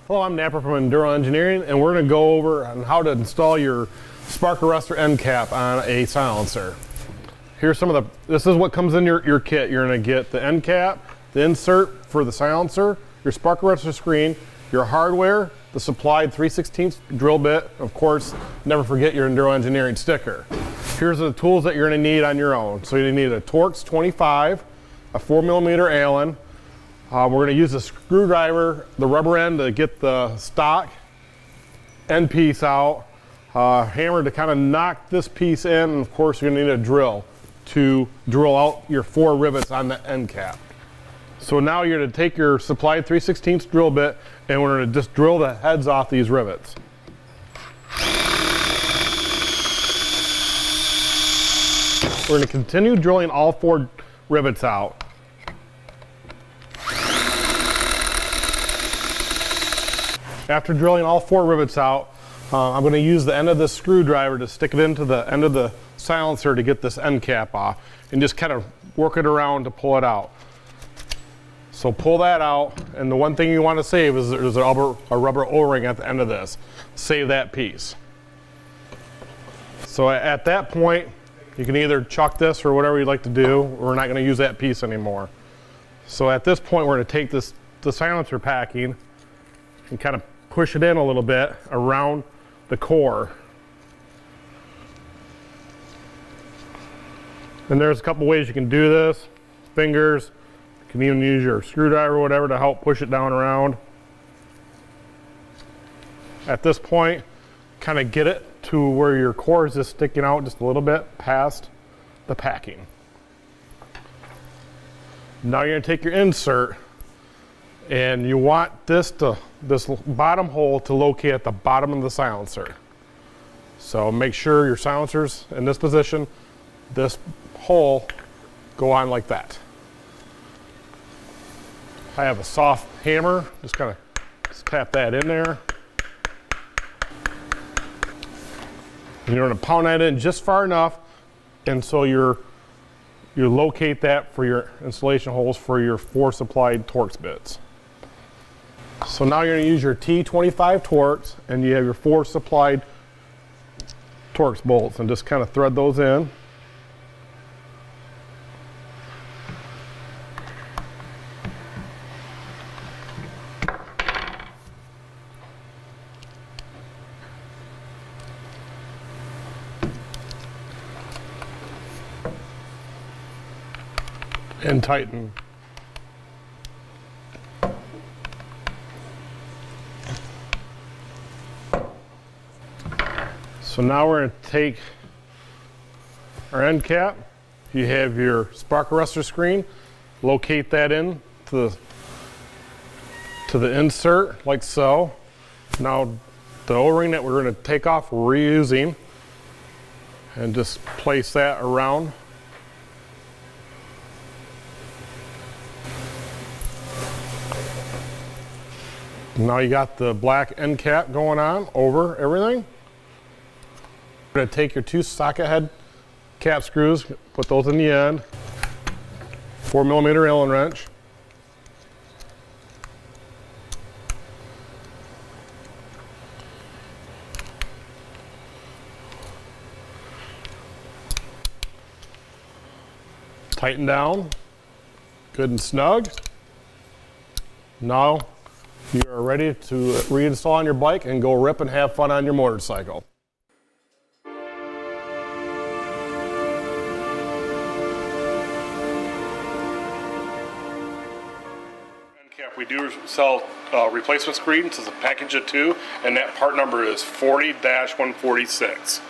Hello, I'm Napper from Enduro Engineering, and we're going to go over on how to install your Spark Arrestor end cap on a silencer. Here's some of this is what comes in your kit. You're going to get the end cap, the insert for the silencer, your Spark Arrestor screen, your hardware, the supplied 3/16 drill bit, of course, never forget your Enduro Engineering sticker. Here's the tools that you're going to need on your own. So you need a Torx 25, a 4mm Allen. We're going to use a screwdriver, the rubber end, to get the stock end piece out, hammer to kind of knock this piece in, and of course you're going to need a drill to drill out your 4 rivets on the end cap. So now you're going to take your supplied 3/16 drill bit and we're going to just drill the heads off these rivets. We're going to continue drilling all 4 rivets out. After drilling all 4 rivets out, I'm going to use the end of the screwdriver to stick it into the end of the silencer to get this end cap off and just kind of work it around to pull it out. So pull that out, and the one thing you want to save is there's a rubber O-ring at the end of this. Save that piece. So at that point, you can either chuck this or whatever you'd like to do. We're not going to use that piece anymore. So at this point, we're going to take the silencer packing and kind of push it in a little bit around the core. And there's a couple ways you can do this. Fingers, you can even use your screwdriver or whatever to help push it down around. At this point, kind of get it to where your core is just sticking out just a little bit past the packing. Now you're going to take your insert, and you want this bottom hole to locate at the bottom of the silencer. So make sure your silencer's in this position, this hole go on like that. I have a soft hammer, just kind of tap that in there. And you're going to pound that in just far enough, and so you locate that for your installation holes for your 4 supplied Torx bits. So now you're going to use your T25 Torx, and you have your 4 supplied Torx bolts, and just kind of thread those in. And tighten. So now we're going to take our end cap. You have your Spark Arrestor screen. Locate that in to the insert like so. Now the O-ring that we're going to take off, we're reusing, and just place that around. Now you got the black end cap going on over everything. You're going to take your 2 socket head cap screws, put those in the end, 4mm Allen wrench. Tighten down, good and snug. Now you are ready to reinstall on your bike and go rip and have fun on your motorcycle. We do sell replacement screens. It's a package of 2, and that part number is 40-146.